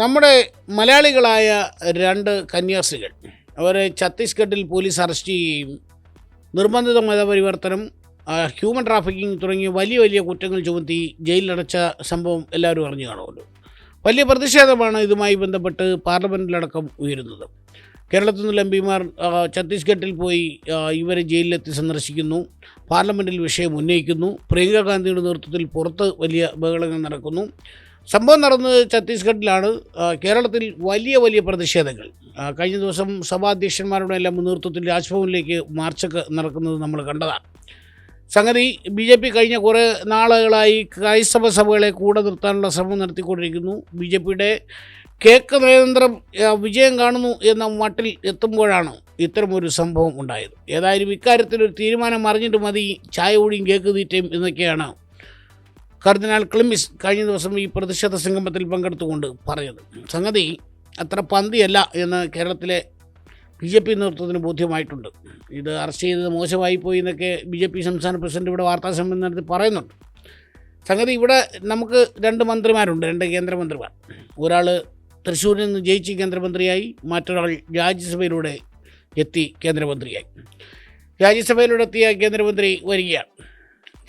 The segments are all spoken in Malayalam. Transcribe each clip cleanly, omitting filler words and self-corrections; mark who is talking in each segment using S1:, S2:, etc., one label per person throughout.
S1: നമ്മുടെ മലയാളികളായ രണ്ട് കന്യാസ്ത്രീകൾ അവരെ ഛത്തീസ്ഗഡിൽ പോലീസ് അറസ്റ്റ് ചെയ്യുകയും നിർബന്ധിത മതപരിവർത്തനം, ഹ്യൂമൻ ട്രാഫിക്കിംഗ് തുടങ്ങിയ വലിയ വലിയ കുറ്റങ്ങൾ ചുമത്തി ജയിലിലടച്ച സംഭവം എല്ലാവരും അറിഞ്ഞു കാണുമല്ലോ. വലിയ പ്രതിഷേധമാണ് ഇതുമായി ബന്ധപ്പെട്ട് പാർലമെൻറ്റിലടക്കം ഉയരുന്നത്. കേരളത്തിൽ നിന്നുള്ള എംപിമാർ ഛത്തീസ്ഗഡിൽ പോയി ഇവരെ ജയിലിലെത്തി സന്ദർശിക്കുന്നു, പാർലമെൻറ്റിൽ വിഷയം ഉന്നയിക്കുന്നു. പ്രിയങ്ക ഗാന്ധിയുടെ നേതൃത്വത്തിൽ പുറത്ത് വലിയ ബഹളങ്ങൾ നടക്കുന്നു. സംഭവം നടന്നത് ഛത്തീസ്ഗഡിലാണ്. കേരളത്തിൽ വലിയ വലിയ പ്രതിഷേധങ്ങൾ. കഴിഞ്ഞ ദിവസം സഭാധ്യക്ഷന്മാരുടെ എല്ലാം നേതൃത്വത്തിൽ രാജ്ഭവനിലേക്ക് മാർച്ചൊക്കെ നടക്കുന്നത് നമ്മൾ കണ്ടതാണ്. സംഗതി BJP കഴിഞ്ഞ കുറേ നാളുകളായി ക്രൈസ്തവ സഭകളെ കൂടെ നിർത്താനുള്ള ശ്രമം നടത്തിക്കൊണ്ടിരിക്കുന്നു. BJPയുടെ കേക്ക് നയതന്ത്രം വിജയം കാണുന്നു എന്ന മട്ടിൽ എത്തുമ്പോഴാണ് ഇത്തരമൊരു സംഭവം ഉണ്ടായത്. ഏതായാലും ഇക്കാര്യത്തിലൊരു തീരുമാനം അറിഞ്ഞിട്ട് മതി ചായ കൂടിയും കേക്ക് തീറ്റയും എന്നൊക്കെയാണ് കർദിനാൾ ക്ലിമിസ് കഴിഞ്ഞ ദിവസം ഈ പ്രതിഷേധ സംഗമത്തിൽ പങ്കെടുത്തുകൊണ്ട് പറഞ്ഞത്. സംഗതി അത്ര പന്തിയല്ല എന്ന് കേരളത്തിലെ BJP നേതൃത്വത്തിന് ബോധ്യമായിട്ടുണ്ട്. ഇത് അറസ്റ്റ് ചെയ്തത് മോശമായി പോയി എന്നൊക്കെ BJP സംസ്ഥാന പ്രസിഡന്റ് ഇവിടെ വാർത്താസമ്മേളനം നടത്തി പറയുന്നുണ്ട്. സംഗതി ഇവിടെ നമുക്ക് രണ്ട് മന്ത്രിമാരുണ്ട്, രണ്ട് കേന്ദ്രമന്ത്രിമാർ. ഒരാൾ തൃശ്ശൂരിൽ നിന്ന് ജയിച്ച് കേന്ദ്രമന്ത്രിയായി, മറ്റൊരാൾ രാജ്യസഭയിലൂടെ എത്തി കേന്ദ്രമന്ത്രിയായി. രാജ്യസഭയിലൂടെ എത്തിയ കേന്ദ്രമന്ത്രി വരികയാണ്.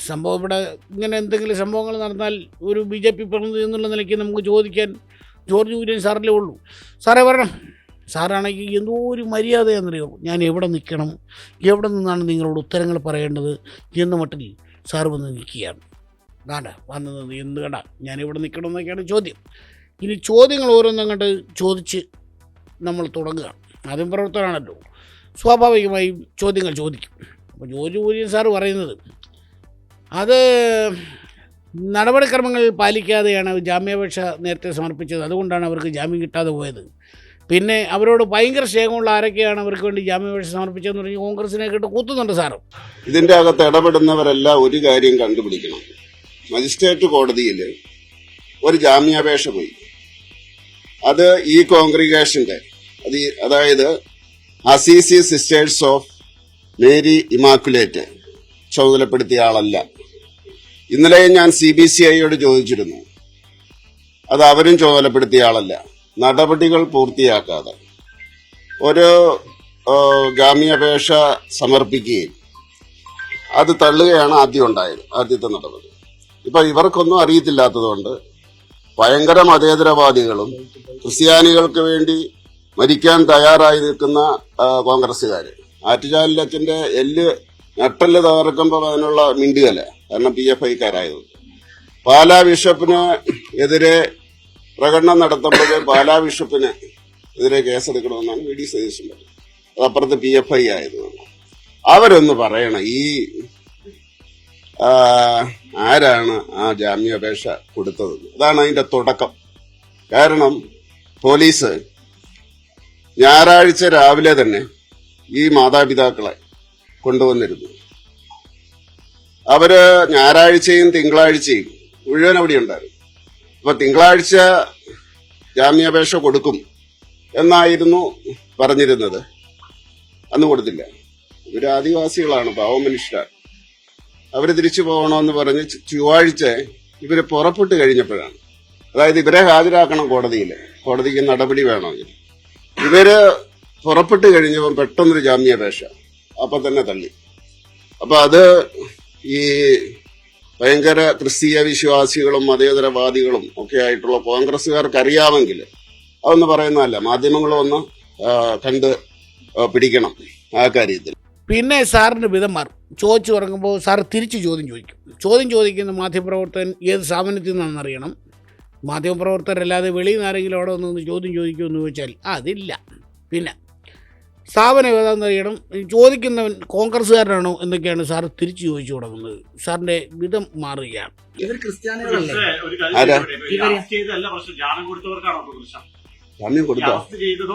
S1: സംഭവം ഇവിടെ ഇങ്ങനെ എന്തെങ്കിലും സംഭവങ്ങൾ നടന്നാൽ ഒരു BJP പ്രതിനിധി എന്നുള്ള നിലയ്ക്ക് നമുക്ക് ചോദിക്കാൻ ജോർജ് കുര്യൻ സാറിലേ ഉള്ളൂ. സാറേ വരണം. സാറാണെങ്കിൽ എന്തോ ഒരു മര്യാദയാണെന്നറിയോ, ഞാൻ എവിടെ നിൽക്കണം, എവിടെ നിന്നാണ് നിങ്ങളോട് ഉത്തരങ്ങൾ പറയേണ്ടത് എന്ന മട്ടിൽ സാറ് വന്ന് നിൽക്കുകയാണ്. വേണ്ട വന്നത് എന്ത് കണ്ട ഞാൻ എവിടെ നിൽക്കണം എന്നൊക്കെയാണ് ചോദ്യം. ഇനി ചോദ്യങ്ങൾ ഓരോന്നങ്ങോട്ട് ചോദിച്ച് നമ്മൾ തുടങ്ങുകയാണ്. ആദ്യം പ്രവർത്തനമാണല്ലോ, സ്വാഭാവികമായും ചോദ്യങ്ങൾ ചോദിക്കും. അപ്പോൾ ജോർജ് കുര്യൻ സാറ് പറയുന്നത് അത് നടപടിക്രമങ്ങൾ പാലിക്കാതെയാണ് ജാമ്യാപേക്ഷ നേരത്തെ സമർപ്പിച്ചത്, അതുകൊണ്ടാണ് അവർക്ക് ജാമ്യം കിട്ടാതെ പോയത്. പിന്നെ അവരോട് ഭയങ്കര സ്നേഹമുള്ള ആരൊക്കെയാണ് അവർക്ക് വേണ്ടി ജാമ്യാപേക്ഷ സമർപ്പിച്ചതെന്ന് പറഞ്ഞ് കോൺഗ്രസിനെ കേട്ട് കൂത്തുന്നുണ്ട് സാറും.
S2: ഇതിന്റെ അകത്ത് ഇടപെടുന്നവരെല്ലാം ഒരു കാര്യം കണ്ടുപിടിക്കണം. മജിസ്ട്രേറ്റ് കോടതിയിൽ ഒരു ജാമ്യാപേക്ഷ പോയി, അത് ഈ കോൺഗ്രിഗേഷന്റെ അതായത് Assisi sisters of Mary Immaculate ചുമതലപ്പെടുത്തിയ ആളല്ല. ഇന്നലെയും ഞാൻ CBCIയോട് ചോദിച്ചിരുന്നു, അത് അവരും ചുമതലപ്പെടുത്തിയ ആളല്ല. നടപടികൾ പൂർത്തിയാക്കാതെ ഒരു ജാമ്യാപേക്ഷ സമർപ്പിക്കുകയും അത് തള്ളുകയാണ് ആദ്യം ഉണ്ടായത്, ആദ്യത്തെ നടപടി. ഇപ്പൊ ഇവർക്കൊന്നും അറിയത്തില്ലാത്തതുകൊണ്ട് ഭയങ്കര മതേതരവാദികളും ക്രിസ്ത്യാനികൾക്ക് വേണ്ടി മരിക്കാൻ തയ്യാറായി നിൽക്കുന്ന കോൺഗ്രസ്സുകാര് ആറ്റുചാലിലച്ഛന്റെ നട്ടല് തകർക്കുമ്പോൾ അതിനുള്ള മിണ്ടുകല, കാരണം PFIക്കാരായതുകൊണ്ട്. പാലാ ബിഷപ്പിന് എതിരെ പ്രകടനം നടത്തുമ്പോൾ പാലാ ബിഷപ്പിന് എതിരെ കേസെടുക്കണമെന്നാണ് VD സതീശൻ പറഞ്ഞത്. അതപ്പുറത്ത് PFI ആയതുകൊണ്ട് അവരൊന്ന് പറയണം, ഈ ആരാണ് ആ ജാമ്യാപേക്ഷ കൊടുത്തത്. അതാണ് അതിന്റെ തുടക്കം. കാരണം പോലീസ് ഞായറാഴ്ച രാവിലെ തന്നെ ഈ മാതാപിതാക്കളെ കൊണ്ടുവന്നിരുന്നു. അവര് ഞായറാഴ്ചയും തിങ്കളാഴ്ചയും മുഴുവൻ അവിടെ ഉണ്ടായിരുന്നു. അപ്പൊ തിങ്കളാഴ്ച ജാമ്യാപേക്ഷ കൊടുക്കും എന്നായിരുന്നു പറഞ്ഞിരുന്നത്. അന്ന് കൊടുത്തില്ല. ഇവര് ആദിവാസികളാണ്, പാവമനുഷ്യരാണ്. അവര് തിരിച്ചു പോകണമെന്ന് പറഞ്ഞ് ചൊവ്വാഴ്ച ഇവര് പുറപ്പെട്ടു കഴിഞ്ഞപ്പോഴാണ്, അതായത് ഇവരെ ഹാജരാക്കണം കോടതിക്ക് നടപടി വേണമെങ്കിൽ. ഇവര് പുറപ്പെട്ടു കഴിഞ്ഞപ്പോൾ പെട്ടെന്നൊരു ജാമ്യാപേക്ഷ അപ്പൊ തന്നെ തള്ളി. അപ്പൊ അത് ഈ ഭയങ്കര ക്രിസ്തീയ വിശ്വാസികളും മതേതരവാദികളും ഒക്കെ ആയിട്ടുള്ള കോൺഗ്രസ്സുകാർക്ക് അറിയാമെങ്കിൽ അതൊന്ന് പറയുന്നതല്ല, മാധ്യമങ്ങളും ഒന്ന് കണ്ട് പിടിക്കണം ആ കാര്യത്തിൽ.
S1: പിന്നെ സാറിന്റെ വിധന്മാർ ചോദിച്ചു തുടങ്ങുമ്പോൾ സാർ തിരിച്ച് ചോദ്യം ചോദിക്കുന്ന മാധ്യമപ്രവർത്തകൻ ഏത് സ്ഥാപനത്തിൽ നിന്നാണെന്ന് അറിയണം. മാധ്യമപ്രവർത്തകരല്ലാതെ വെളിയിൽ നിന്ന് ആരെങ്കിലും അവിടെ ഒന്ന് ചോദ്യം ചോദിക്കുമെന്ന് ചോദിച്ചാൽ അതില്ല. പിന്നെ സ്ഥാപനം ഏതാണെന്ന് അറിയണം. ചോദിക്കുന്നവൻ കോൺഗ്രസ്സുകാരനാണോ എന്നൊക്കെയാണ് സാർ തിരിച്ചു ചോദിച്ചു തുടങ്ങുന്നത്. സാറിന്റെ വിധം മാറുകയാണ്.
S3: ഇവർ ക്രിസ്ത്യാനികളല്ലേ?
S2: ജാമ്യം കൊടുത്തോ? പറഞ്ഞു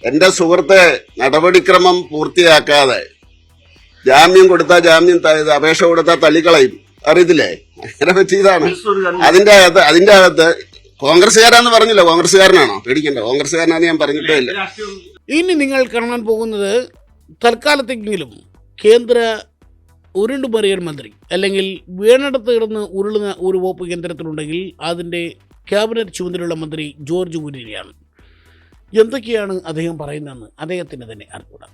S2: എന്റെ സുഹൃത്തെ, നടപടിക്രമം പൂർത്തിയാക്കാതെ ജാമ്യം കൊടുത്താൽ അപേക്ഷ കൊടുത്താൽ തള്ളിക്കളയും, അറിയത്തില്ലേ? അങ്ങനെ പറ്റിയതാണ്. അതിന്റെ അകത്ത് കോൺഗ്രസ്സുകാരാന്ന് പറഞ്ഞില്ല. കോൺഗ്രസ്സുകാരനാണോ? പേടിക്കണ്ട, കോൺഗ്രസ്സുകാരനാന്ന് ഞാൻ പറഞ്ഞിട്ടേ ഇല്ല.
S1: ഇനി നിങ്ങൾ കാണാൻ പോകുന്നത് തൽക്കാലത്തെങ്കിലും കേന്ദ്ര ഉരുണ്ടുമറിയൻ മന്ത്രി അല്ലെങ്കിൽ വീണിടത്ത് കിടന്ന് ഉരുളുന്ന ഒരു വകുപ്പ് കേന്ദ്രത്തിലുണ്ടെങ്കിൽ അതിൻ്റെ ക്യാബിനറ്റ് ചുമതലയുള്ള മന്ത്രി ജോർജ് കുര്യനെയാണ്. എന്തൊക്കെയാണ് അദ്ദേഹം പറയുന്നതെന്ന് അദ്ദേഹത്തിന് തന്നെ അറിഞ്ഞൂടാ.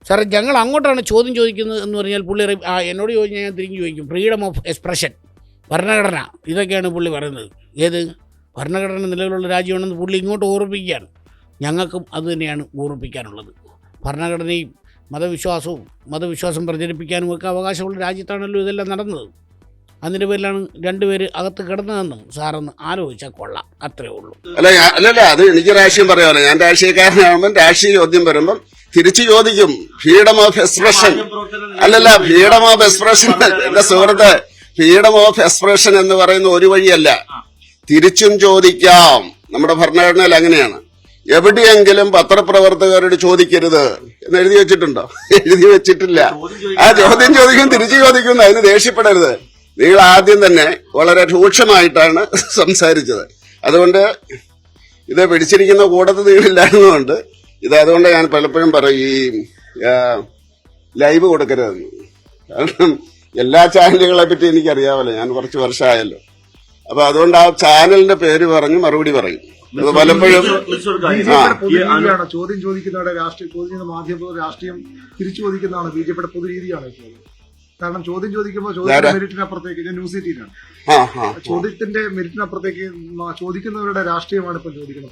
S1: സാറേ, ഞങ്ങൾ അങ്ങോട്ടാണ് ചോദ്യം ചോദിക്കുന്നത് എന്ന് പറഞ്ഞാൽ പുള്ളി എന്നോട് ചോദിച്ചാൽ ഞാൻ തിരിഞ്ഞു ചോദിക്കും. ഫ്രീഡം ഓഫ് എക്സ്പ്രഷൻ, ഭരണഘടന, ഇതൊക്കെയാണ് പുള്ളി പറയുന്നത്. ഏത് ഭരണഘടന നിലവിലുള്ള രാജ്യമാണെന്ന് പുള്ളി ഇങ്ങോട്ട് ഓർമ്മിപ്പിക്കുകയാണ്. ഞങ്ങൾക്കും അതുതന്നെയാണ് ഓർമ്മിപ്പിക്കാനുള്ളത്. ഭരണഘടനയും മതവിശ്വാസം പ്രചരിപ്പിക്കാനും ഒക്കെ അവകാശമുള്ള രാജ്യത്താണല്ലോ ഇതെല്ലാം നടന്നത്. അതിൻ്റെ പേരിലാണ് രണ്ടുപേര് അകത്ത് കിടന്നതെന്നും സാറൊന്ന് ആലോചിച്ചാൽ കൊള്ളാം. അത്രേ ഉള്ളൂ.
S2: അല്ലല്ല, അത് എനിക്ക് രാഷ്ട്രീയം പറയാമല്ലോ. ഞാൻ രാഷ്ട്രീയക്കാരനാകുമ്പം രാഷ്ട്രീയ ചോദ്യം വരുമ്പം തിരിച്ചു ചോദിക്കും. ഫ്രീഡം ഓഫ് എക്സ്പ്രഷൻ അല്ലല്ല, ഫ്രീഡം ഓഫ് എക്സ്പ്രഷൻ എന്റെ സുഹൃത്ത്, ഫ്രീഡം ഓഫ് എക്സ്പ്രഷൻ എന്ന് പറയുന്ന ഒരു വഴിയല്ല, തിരിച്ചും ചോദിക്കാം. നമ്മുടെ ഭരണഘടനയിൽ അങ്ങനെയാണ്. എവിടെയെങ്കിലും പത്രപ്രവർത്തകരോട് ചോദിക്കരുത് എന്ന് എഴുതി വെച്ചിട്ടുണ്ടോ? എഴുതി വെച്ചിട്ടില്ല. ആ ചോദ്യം ചോദിക്കും, തിരിച്ചു ചോദിക്കുന്നു. അതിന് ദേഷ്യപ്പെടരുത്. നിങ്ങൾ ആദ്യം തന്നെ വളരെ രൂക്ഷമായിട്ടാണ് സംസാരിച്ചത്. അതുകൊണ്ട് ഇത് പിടിച്ചിരിക്കുന്ന കൂടത്ത് നിങ്ങളില്ലായിരുന്നുകൊണ്ട് അതുകൊണ്ട് ഞാൻ പലപ്പോഴും പറയും ഈ ലൈവ് കൊടുക്കരുതെന്ന്. കാരണം എല്ലാ ചാനലുകളെ പറ്റി എനിക്കറിയാമല്ലോ, ഞാൻ കുറച്ച് വർഷമായല്ലോ. അപ്പൊ അതുകൊണ്ട് ആ ചാനലിന്റെ പേര് പറഞ്ഞ് മറുപടി പറയും. അത് പലപ്പോഴും
S3: ചോദ്യം ചോദിക്കുന്നവരുടെ രാഷ്ട്രീയം, ചോദിക്കുന്ന മാധ്യമ രാഷ്ട്രീയം തിരിച്ചു ചോദിക്കുന്നതാണ് ബി ജെ പിയുടെ പൊതുരീതിയാണ്. കാരണം ചോദ്യം ചോദിക്കുമ്പോൾ ചോദ്യത്തിന്റെ മെരിറ്റിനപ്പുറത്തേക്ക്, ഞാൻ ന്യൂസ് സിറ്റിയിലാണ്, ചോദ്യത്തിന്റെ മെരിറ്റിനപ്പുറത്തേക്ക് ചോദിക്കുന്നവരുടെ രാഷ്ട്രീയമാണ് ഇപ്പം ചോദിക്കുന്നത്.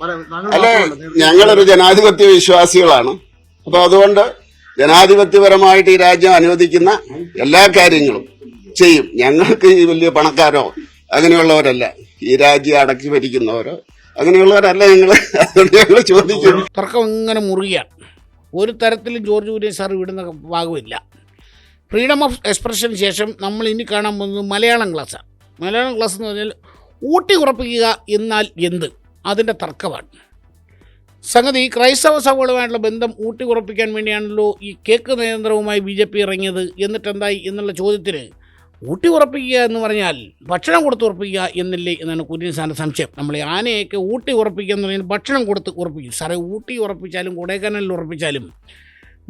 S2: ഞങ്ങളൊരു ജനാധിപത്യ വിശ്വാസികളാണ്. അപ്പൊ അതുകൊണ്ട് ജനാധിപത്യപരമായിട്ട് ഈ രാജ്യം അനുവദിക്കുന്ന എല്ലാ കാര്യങ്ങളും ചെയ്യും. ഞങ്ങൾക്ക് ഈ വലിയ പണക്കാരോ അങ്ങനെയുള്ളവരല്ല, ഈ രാജ്യം അടക്കി ഭരിക്കുന്നവരോ അങ്ങനെയുള്ളവരല്ല ഞങ്ങൾ. അതുകൊണ്ട് ഞങ്ങൾ ചോദിക്കും.
S1: തർക്കം ഇങ്ങനെ മുറുകയാണ്. ഒരു തരത്തിലും ജോർജ് കുര്യൻ സാർ വിടുന്ന ഭാഗമില്ല. ഫ്രീഡം ഓഫ് എക്സ്പ്രഷന് ശേഷം നമ്മൾ ഇനി കാണാൻ പോകുന്നത് മലയാളം ക്ലാസ്സാണ്. മലയാളം ക്ലാസ് എന്ന് പറഞ്ഞാൽ ഊട്ടി ഉറപ്പിക്കുക എന്നാൽ എന്ത്, അതിൻ്റെ തർക്കമാണ്. സംഗതി ക്രൈസ്തവ സഭകളുമായിട്ടുള്ള ബന്ധം ഊട്ടി ഉറപ്പിക്കാൻ വേണ്ടിയാണല്ലോ ഈ കേക്ക് നിയന്ത്രണവുമായി BJP ഇറങ്ങിയത്. എന്നിട്ടെന്തായി എന്നുള്ള ചോദ്യത്തിന് ഊട്ടി ഉറപ്പിക്കുക എന്ന് പറഞ്ഞാൽ ഭക്ഷണം കൊടുത്ത് ഉറപ്പിക്കുക എന്നില്ലേ എന്നാണ് കുര്യൻ സാറിൻ്റെ സംശയം. നമ്മൾ ആനയൊക്കെ ഊട്ടി ഉറപ്പിക്കുക എന്ന് പറഞ്ഞാൽ ഭക്ഷണം കൊടുത്ത് ഉറപ്പിക്കും. സാറേ, ഊട്ടി ഉറപ്പിച്ചാലും കൊടൈക്കനാലിൽ ഉറപ്പിച്ചാലും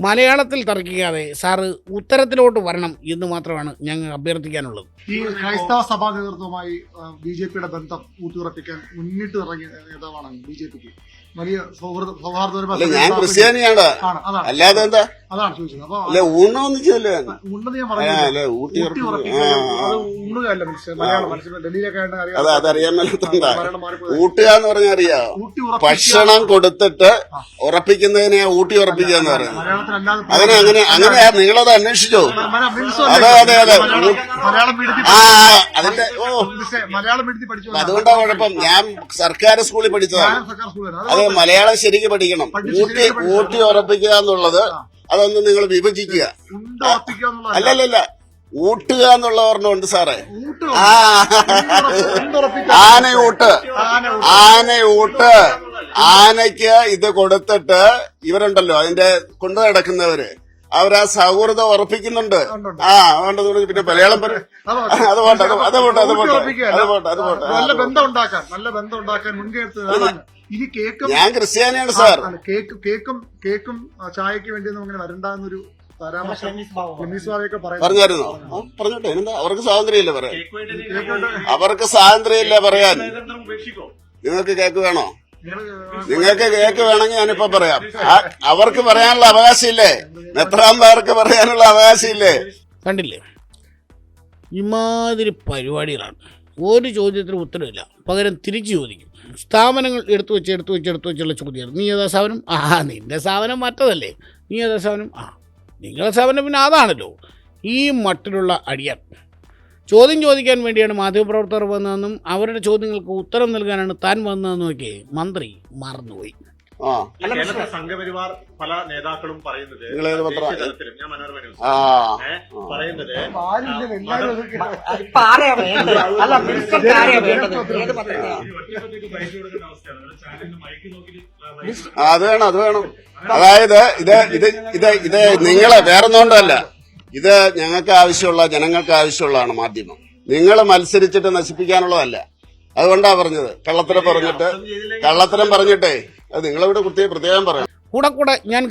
S1: മലയാളത്തിൽ തർക്കിക്കാതെ സാറ് ഉത്തരത്തിലോട്ട് വരണം എന്ന് മാത്രമാണ് ഞങ്ങൾ അഭ്യർത്ഥിക്കാനുള്ളത്.
S3: ഈ ക്രൈസ്തവ സഭാ നേതൃത്വവുമായി BJPയുടെ ബന്ധം ഊട്ടിയുറപ്പിക്കാൻ മുന്നിട്ട് ഇറങ്ങിയ നേതാവാണ് BJPക്ക്. വലിയ സൗഹാർദ്ദപരമായ
S2: ഞാൻ ക്രിസ്ത്യാനിയാണ്, അല്ലാതെ എന്താ
S3: അതാണ് ചോദിച്ചത്. അപ്പൊ
S2: ഊണെന്ന്
S3: ഞാൻ പറഞ്ഞില്ല, ഊട്ടി ഉറപ്പിക്കാൻ ഊണുകയല്ല മലയാളം മനസ്സിലായി. ഡൽഹിയിലൊക്കെ
S2: അതറിയാൻ മേലത്തെന്താ ഊട്ടുക എന്ന് പറഞ്ഞാൽ അറിയാം. ഭക്ഷണം കൊടുത്തിട്ട് ഉറപ്പിക്കുന്നതിനെ ഊട്ടി ഉറപ്പിക്കുക എന്ന് പറയുന്നത്. അങ്ങനെയാ നിങ്ങളത് അന്വേഷിച്ചോ? അതെ അതിന്റെ അതുകൊണ്ടാ കുഴപ്പം. ഞാൻ സർക്കാർ സ്കൂളിൽ പഠിച്ചതാണ്. അത് മലയാളം ശരിക്കും പഠിക്കണം. ഊട്ടി ഉറപ്പിക്കുക എന്നുള്ളത് അതൊന്ന് നിങ്ങൾ വിഭജിക്കുക. അല്ലല്ല, ഊട്ടുക എന്നുള്ള ഓർമ്മയുണ്ട് സാറേ. ആനയൂട്ട്, ആനയ്ക്ക് ഇത് കൊടുത്തിട്ട് ഇവരുണ്ടല്ലോ അതിന്റെ കൊണ്ടു നടക്കുന്നവര്, അവരാ സൗഹൃദം ഉറപ്പിക്കുന്നുണ്ട്. വേണ്ടത് പിന്നെ മലയാളം അത് പോട്ടെ.
S3: നല്ല ബന്ധം ഉണ്ടാക്കാൻ മുൻകൈ. ഇനി കേക്കും,
S2: ഞാൻ ക്രിസ്ത്യാനിയാണ് സാർ.
S3: കേക്കും ചായക്ക് വേണ്ടി അങ്ങനെ വരണ്ടെന്നൊരു
S2: പറഞ്ഞായിരുന്നോ? പറഞ്ഞോട്ടെ, എന്താ അവർക്ക് സ്വാതന്ത്ര്യമില്ല പറയാൻ. അവർക്ക് സ്വാതന്ത്ര്യമില്ല പറയാൻ. നിങ്ങൾക്ക് കേക്ക് വേണോ? നിങ്ങൾക്ക് കേക്ക് വേണമെങ്കിൽ ഞാനിപ്പോ പറയാം. അവർക്ക് പറയാനുള്ള അവകാശമില്ലേ? മെത്രാന്മാർക്ക് പറയാനുള്ള അവകാശമില്ലേ?
S1: കണ്ടില്ലേ, ഇമാതിരി പരിപാടികളാണ്. ഒരു ചോദ്യത്തിന് ഉത്തരവില്ല, പകരം തിരിച്ചു ചോദിക്കും. സ്ഥാപനങ്ങൾ എടുത്തു വെച്ചുള്ള ചോദ്യമാണ്. നീ ഏതാ സ്ഥാപനം? നിന്റെ സ്ഥാപനം മറ്റതല്ലേ. നീ ഏതാ സ്ഥാപനം? നിങ്ങളുടെ സ്ഥാപനം പിന്നെ അതാണല്ലോ. ഈ മട്ടിലുള്ള അടിയാൻ ചോദ്യം ചോദിക്കാൻ വേണ്ടിയാണ് മാധ്യമപ്രവർത്തകർ വന്നതെന്നും അവരുടെ ചോദ്യങ്ങൾക്ക് ഉത്തരം നൽകാനാണ് താൻ വന്നതെന്നും ഒക്കെ മന്ത്രി മറന്നുപോയി.
S4: സംഘപരിവാർ പല നേതാക്കളും പറയുന്നത്
S2: അത് വേണം. അതായത് ഇത് നിങ്ങളെ വേറൊന്നുകൊണ്ടല്ല, ഇത് ഞങ്ങൾക്ക് ആവശ്യമുള്ള, ജനങ്ങൾക്ക് ആവശ്യമുള്ളതാണ് മാധ്യമം. നിങ്ങൾ മത്സരിച്ചിട്ട് നശിപ്പിക്കാനുള്ളതല്ല. അതുകൊണ്ടാ പറഞ്ഞത്. കള്ളത്തരം പറഞ്ഞിട്ടേ അത് നിങ്ങളവിടെ പ്രത്യേകം പറയാം.
S1: കൂടെ ഞാൻ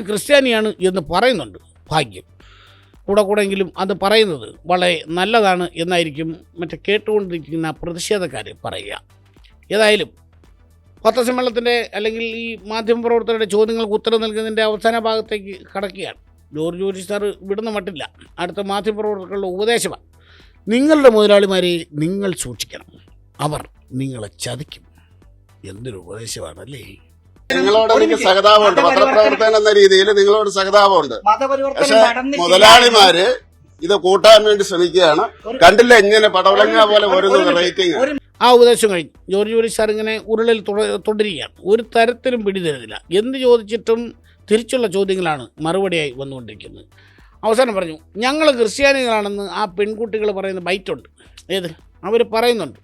S1: ക്രിസ്ത്യാനിയാണ് എന്ന് പറയുന്നുണ്ട്. ഭാഗ്യം. കൂടെയെങ്കിലും അത് പറയുന്നത് വളരെ നല്ലതാണ് എന്നായിരിക്കും മറ്റേ കേട്ടുകൊണ്ടിരിക്കുന്ന പ്രതിഷേധക്കാർ പറയുക. ഏതായാലും പത്രസമ്മേളനത്തിൻ്റെ അല്ലെങ്കിൽ ഈ മാധ്യമപ്രവർത്തകരുടെ ചോദ്യങ്ങൾക്ക് ഉത്തരം നൽകുന്നതിൻ്റെ അവസാന ഭാഗത്തേക്ക് കടക്കുകയാണ്. ജോർജ് സാർ വിടുന്ന മട്ടില്ല. അടുത്ത മാധ്യമപ്രവർത്തകരുടെ ഉപദേശമാണ്, നിങ്ങളുടെ മുതലാളിമാരെ നിങ്ങൾ സൂക്ഷിക്കണം, അവർ നിങ്ങളെ ചതിക്കും. എന്തൊരു ഉപദേശമാണല്ലേ.
S2: നിങ്ങളോട് എനിക്ക് സഹതാപമുണ്ട്, പത്രപ്രവർത്തകൻ എന്ന രീതിയിൽ നിങ്ങളോട് സഹതാപമുണ്ട്. പക്ഷെ മുതലാളിമാര് ഇത് കൂട്ടാൻ വേണ്ടി ശ്രമിക്കുകയാണ്. കണ്ടില്ല ഇങ്ങനെ പടവലങ്ങ പോലെ ഓരോന്ന് റേറ്റിംഗ്.
S1: ആ ഉപദേശം കഴിഞ്ഞ് ജോർജ് സാർ ഇങ്ങനെ ഉരുളിൽ തുടരുകയാണ്. ഒരു തരത്തിലും പിടിതരുന്നില്ല. എന്ത് ചോദിച്ചിട്ടും തിരിച്ചുള്ള ചോദ്യങ്ങളാണ് മറുപടിയായി വന്നുകൊണ്ടിരിക്കുന്നത്. അവസാനം പറഞ്ഞു, ഞങ്ങൾ ക്രിസ്ത്യാനികളാണെന്ന് ആ പെൺകുട്ടികൾ പറയുന്ന ബൈറ്റുണ്ട്. ഏത് അവർ പറയുന്നുണ്ട്.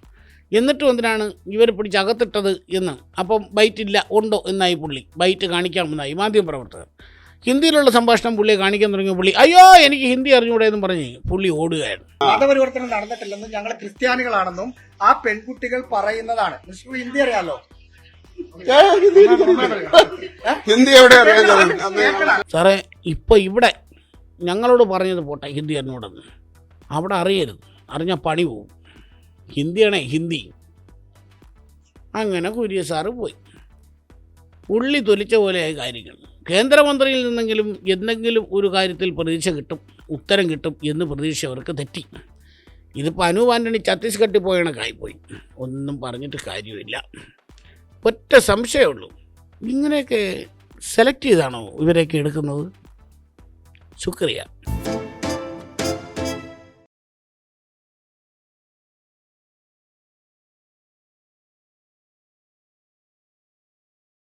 S1: എന്നിട്ടും എന്തിനാണ് ഇവർ പിടിച്ചകത്തിട്ടത് എന്ന്. അപ്പം ബൈറ്റില്ല ഉണ്ടോ എന്നായി പുള്ളി. ബൈറ്റ് കാണിക്കാമെന്നായി മാധ്യമപ്രവർത്തകർ. ഹിന്ദിയിലുള്ള സംഭാഷണം പുള്ളിയെ കാണിക്കാൻ തുടങ്ങിയ പുള്ളി അയ്യോ എനിക്ക് ഹിന്ദി അറിഞ്ഞൂടെ എന്ന് പറഞ്ഞ് പുള്ളി ഓടുകയാണ്.
S3: മതപരിവർത്തനം നടന്നിട്ടില്ലെന്നും ഞങ്ങൾ ക്രിസ്ത്യാനികളാണെന്നും ആ പെൺകുട്ടികൾ പറയുന്നതാണ്. ഹിന്ദി അറിയാലോ?
S2: ഹിന്ദി എവിടെ അറിയാം
S1: സാറേ? ഇപ്പൊ ഇവിടെ ഞങ്ങളോട് പറഞ്ഞത് പോട്ടെ, ഹിന്ദി അറിഞ്ഞൂടെന്ന്. അവിടെ അറിയരുത്, അറിഞ്ഞാൽ പണി പോവും. ഹിന്ദിയാണേ ഹിന്ദി. അങ്ങനെ കുര്യൻ സാറ് പോയി. ഉള്ളി തൊലിച്ച പോലെയായ കാര്യങ്ങൾ. കേന്ദ്രമന്ത്രിയിൽ നിന്നെങ്കിലും എന്തെങ്കിലും ഒരു കാര്യത്തിൽ പ്രതീക്ഷ കിട്ടും, ഉത്തരം കിട്ടും എന്ന് പ്രതീക്ഷ അവർക്ക് തെറ്റി. ഇതിപ്പോൾ അനൂപ് ആൻ്റണി ഛത്തീസ്ഗഡിൽ പോയണക്കായിപ്പോയി. ഒന്നും പറഞ്ഞിട്ട് കാര്യമില്ല. ഒറ്റ സംശയമുള്ളൂ, ഇങ്ങനെയൊക്കെ സെലക്ട് ചെയ്താണോ ഇവരെയൊക്കെ എടുക്കുന്നത്? ശുക്രിയ.